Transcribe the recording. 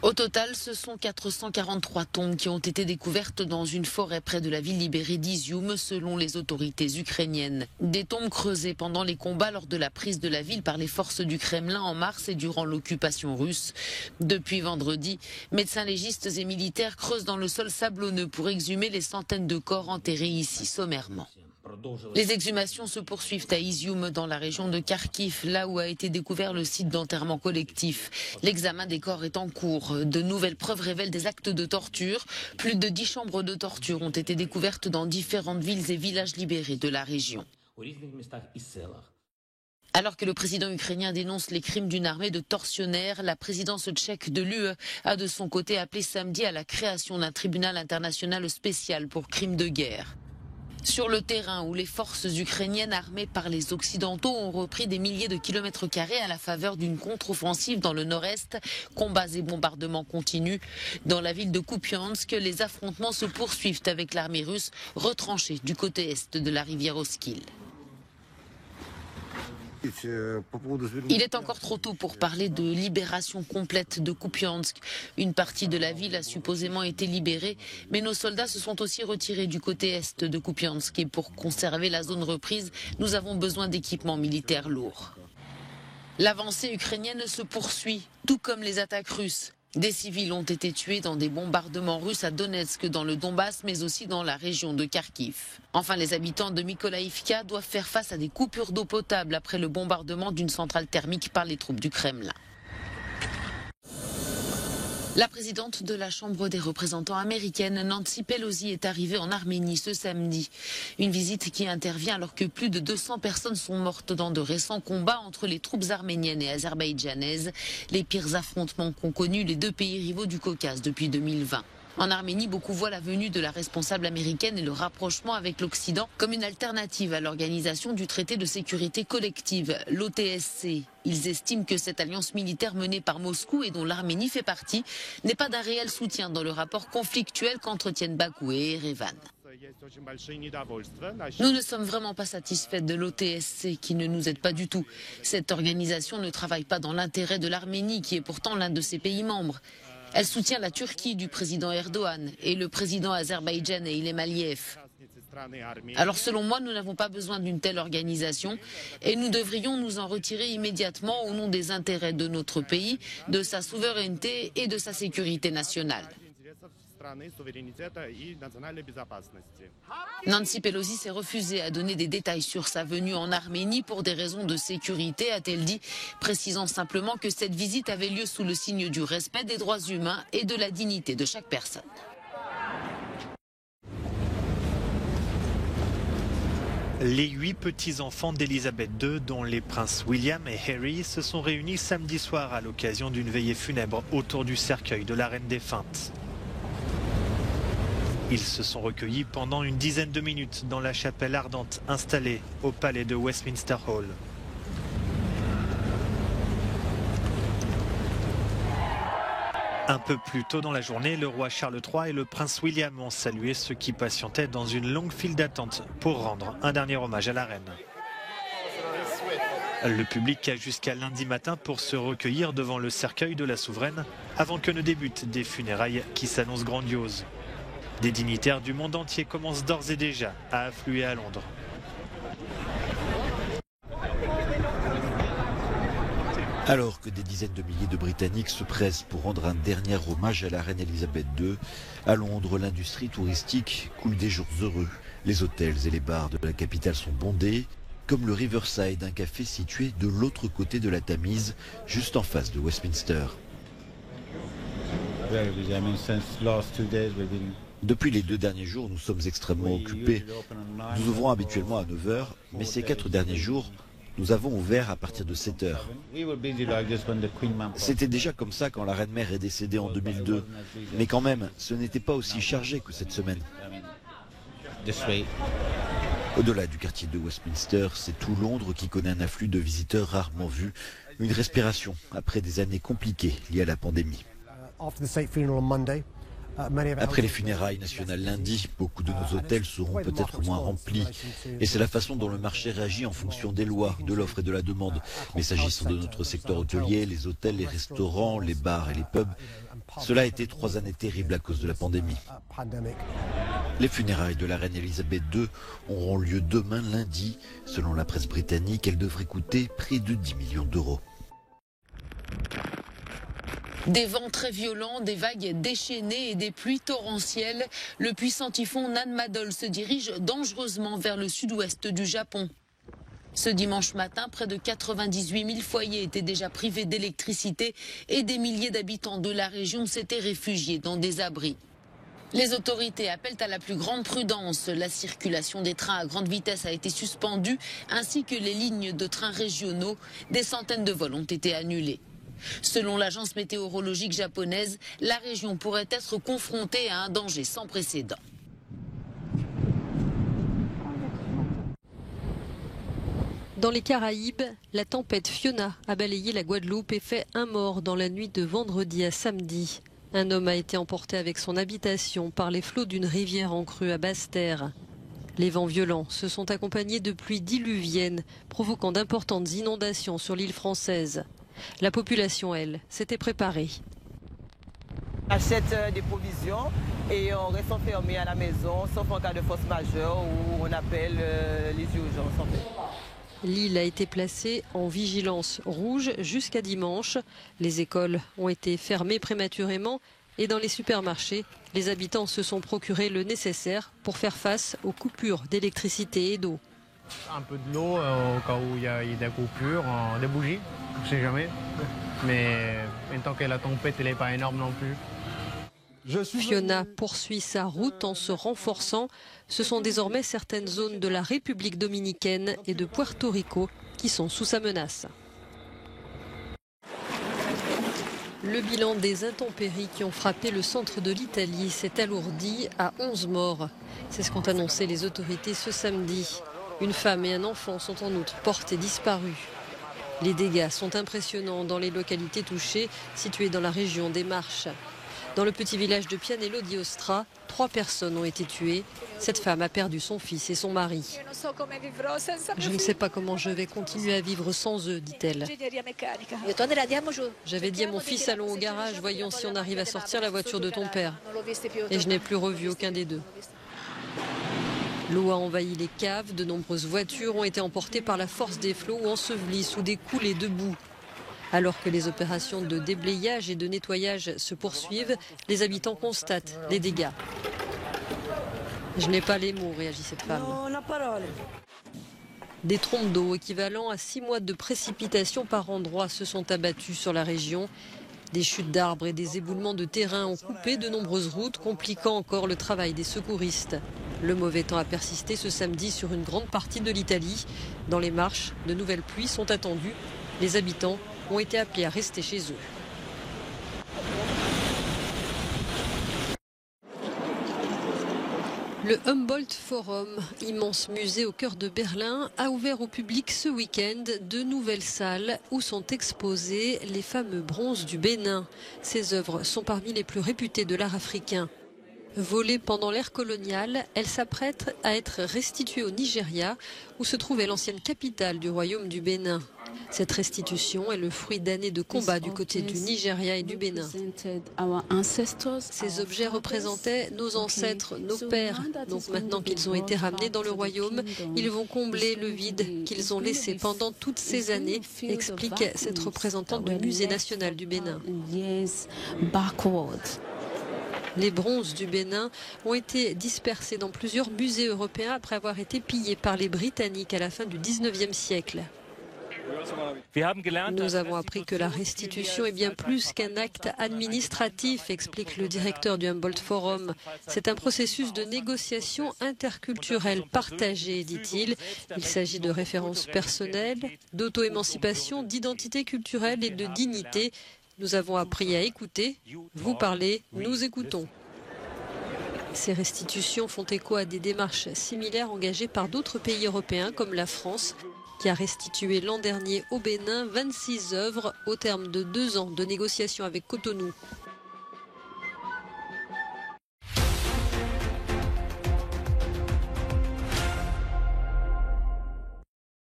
Au total, ce sont 443 tombes qui ont été découvertes dans une forêt près de la ville libérée d'Izium, selon les autorités ukrainiennes. Des tombes creusées pendant les combats lors de la prise de la ville par les forces du Kremlin en mars et durant l'occupation russe. Depuis vendredi, médecins légistes et militaires creusent dans le sol sablonneux pour exhumer les centaines de corps enterrés ici sommairement. Les exhumations se poursuivent à Izium, dans la région de Kharkiv, là où a été découvert le site d'enterrement collectif. L'examen des corps est en cours. De nouvelles preuves révèlent des actes de torture. Plus de 10 chambres de torture ont été découvertes dans différentes villes et villages libérés de la région. Alors que le président ukrainien dénonce les crimes d'une armée de tortionnaires, la présidence tchèque de l'UE a de son côté appelé samedi à la création d'un tribunal international spécial pour crimes de guerre. Sur le terrain où les forces ukrainiennes armées par les Occidentaux ont repris des milliers de kilomètres carrés à la faveur d'une contre-offensive dans le nord-est, combats et bombardements continuent. Dans la ville de Kupiansk, les affrontements se poursuivent avec l'armée russe retranchée du côté est de la rivière Oskil. Il est encore trop tôt pour parler de libération complète de Kupiansk. Une partie de la ville a supposément été libérée, mais nos soldats se sont aussi retirés du côté est de Kupiansk. Et pour conserver la zone reprise, nous avons besoin d'équipements militaires lourds. L'avancée ukrainienne se poursuit, tout comme les attaques russes. Des civils ont été tués dans des bombardements russes à Donetsk, dans le Donbass, mais aussi dans la région de Kharkiv. Enfin, les habitants de Mykolaïvka doivent faire face à des coupures d'eau potable après le bombardement d'une centrale thermique par les troupes du Kremlin. La présidente de la Chambre des représentants américaine, Nancy Pelosi, est arrivée en Arménie ce samedi. Une visite qui intervient alors que plus de 200 personnes sont mortes dans de récents combats entre les troupes arméniennes et azerbaïdjanaises, les pires affrontements qu'ont connus les deux pays rivaux du Caucase depuis 2020. En Arménie, beaucoup voient la venue de la responsable américaine et le rapprochement avec l'Occident comme une alternative à l'organisation du traité de sécurité collective, l'OTSC. Ils estiment que cette alliance militaire menée par Moscou et dont l'Arménie fait partie n'est pas d'un réel soutien dans le rapport conflictuel qu'entretiennent Bakou et Erevan. Nous ne sommes vraiment pas satisfaits de l'OTSC qui ne nous aide pas du tout. Cette organisation ne travaille pas dans l'intérêt de l'Arménie qui est pourtant l'un de ses pays membres. Elle soutient la Turquie du président Erdogan et le président azerbaïdjanais Ilham Aliyev. Alors selon moi, nous n'avons pas besoin d'une telle organisation et nous devrions nous en retirer immédiatement au nom des intérêts de notre pays, de sa souveraineté et de sa sécurité nationale. Nancy Pelosi s'est refusée à donner des détails sur sa venue en Arménie pour des raisons de sécurité, a-t-elle dit, précisant simplement que cette visite avait lieu sous le signe du respect des droits humains et de la dignité de chaque personne. Les 8 petits-enfants d'Elisabeth II, dont les princes William et Harry, se sont réunis samedi soir à l'occasion d'une veillée funèbre autour du cercueil de la reine défunte. Ils se sont recueillis pendant une dizaine de minutes dans la chapelle ardente installée au palais de Westminster Hall. Un peu plus tôt dans la journée, le roi Charles III et le prince William ont salué ceux qui patientaient dans une longue file d'attente pour rendre un dernier hommage à la reine. Le public a jusqu'à lundi matin pour se recueillir devant le cercueil de la souveraine avant que ne débutent des funérailles qui s'annoncent grandioses. Des dignitaires du monde entier commencent d'ores et déjà à affluer à Londres. Alors que des dizaines de milliers de Britanniques se pressent pour rendre un dernier hommage à la reine Elisabeth II, à Londres, l'industrie touristique coule des jours heureux. Les hôtels et les bars de la capitale sont bondés, comme le Riverside, un café situé de l'autre côté de la Tamise, juste en face de Westminster. Depuis les 2 derniers jours, nous sommes extrêmement occupés. Nous ouvrons habituellement à 9 h, mais ces 4 derniers jours, nous avons ouvert à partir de 7 h. C'était déjà comme ça quand la reine-mère est décédée en 2002. Mais quand même, ce n'était pas aussi chargé que cette semaine. Au-delà du quartier de Westminster, c'est tout Londres qui connaît un afflux de visiteurs rarement vus. Une respiration après des années compliquées liées à la pandémie. Après les funérailles nationales lundi, beaucoup de nos hôtels seront peut-être moins remplis. Et c'est la façon dont le marché réagit en fonction des lois, de l'offre et de la demande. Mais s'agissant de notre secteur hôtelier, les hôtels, les restaurants, les bars et les pubs, cela a été 3 années terribles à cause de la pandémie. Les funérailles de la reine Elisabeth II auront lieu demain lundi. Selon la presse britannique, elles devraient coûter près de 10 millions d'euros. Des vents très violents, des vagues déchaînées et des pluies torrentielles. Le puissant typhon Nanmadol se dirige dangereusement vers le sud-ouest du Japon. Ce dimanche matin, près de 98 000 foyers étaient déjà privés d'électricité et des milliers d'habitants de la région s'étaient réfugiés dans des abris. Les autorités appellent à la plus grande prudence. La circulation des trains à grande vitesse a été suspendue, ainsi que les lignes de trains régionaux. Des centaines de vols ont été annulés. Selon l'agence météorologique japonaise, la région pourrait être confrontée à un danger sans précédent. Dans les Caraïbes, la tempête Fiona a balayé la Guadeloupe et fait un mort dans la nuit de vendredi à samedi. Un homme a été emporté avec son habitation par les flots d'une rivière en crue à Basse-Terre. Les vents violents se sont accompagnés de pluies diluviennes, provoquant d'importantes inondations sur l'île française. La population, elle, s'était préparée. On achète des provisions et on reste enfermé à la maison, sauf en cas de force majeure où on appelle les urgences. En fait. L'île a été placée en vigilance rouge jusqu'à dimanche. Les écoles ont été fermées prématurément et dans les supermarchés, les habitants se sont procurés le nécessaire pour faire face aux coupures d'électricité et d'eau. Un peu de l'eau au cas où il y a des coupures, des bougies, je ne sais jamais. Mais tant que la tempête n'est pas énorme non plus. Fiona poursuit sa route en se renforçant. Ce sont désormais certaines zones de la République dominicaine et de Puerto Rico qui sont sous sa menace. Le bilan des intempéries qui ont frappé le centre de l'Italie s'est alourdi à 11 morts. C'est ce qu'ont annoncé les autorités ce samedi. Une femme et un enfant sont en outre portés disparus. Les dégâts sont impressionnants dans les localités touchées, situées dans la région des Marches. Dans le petit village de Pianello di Ostra, 3 personnes ont été tuées. Cette femme a perdu son fils et son mari. Je ne sais pas comment je vais continuer à vivre sans eux, dit-elle. J'avais dit à mon fils, allons au garage, voyons si on arrive à sortir la voiture de ton père. Et je n'ai plus revu aucun des deux. L'eau a envahi les caves, de nombreuses voitures ont été emportées par la force des flots ou ensevelies sous des coulées de boue. Alors que les opérations de déblayage et de nettoyage se poursuivent, les habitants constatent les dégâts. Je n'ai pas les mots, réagit cette femme. Des trompes d'eau équivalent à 6 mois de précipitations par endroit se sont abattues sur la région. Des chutes d'arbres et des éboulements de terrain ont coupé de nombreuses routes, compliquant encore le travail des secouristes. Le mauvais temps a persisté ce samedi sur une grande partie de l'Italie. Dans les Marches, de nouvelles pluies sont attendues. Les habitants ont été appelés à rester chez eux. Le Humboldt Forum, immense musée au cœur de Berlin, a ouvert au public ce week-end de nouvelles salles où sont exposés les fameux bronzes du Bénin. Ces œuvres sont parmi les plus réputées de l'art africain. Volée pendant l'ère coloniale, elle s'apprête à être restituée au Nigeria, où se trouvait l'ancienne capitale du royaume du Bénin. Cette restitution est le fruit d'années de combats du côté du Nigeria et du Bénin. Ces objets représentaient nos ancêtres, nos pères. Donc maintenant qu'ils ont été ramenés dans le royaume, ils vont combler le vide qu'ils ont laissé pendant toutes ces années, explique cette représentante du Musée national du Bénin. Les bronzes du Bénin ont été dispersés dans plusieurs musées européens après avoir été pillés par les Britanniques à la fin du 19e siècle. Nous avons appris que la restitution est bien plus qu'un acte administratif, explique le directeur du Humboldt Forum. C'est un processus de négociation interculturelle partagée, dit-il. Il s'agit de références personnelles, d'auto-émancipation, d'identité culturelle et de dignité. Nous avons appris à écouter. Vous parlez, nous écoutons. Ces restitutions font écho à des démarches similaires engagées par d'autres pays européens comme la France, qui a restitué l'an dernier au Bénin 26 œuvres au terme de 2 ans de négociations avec Cotonou.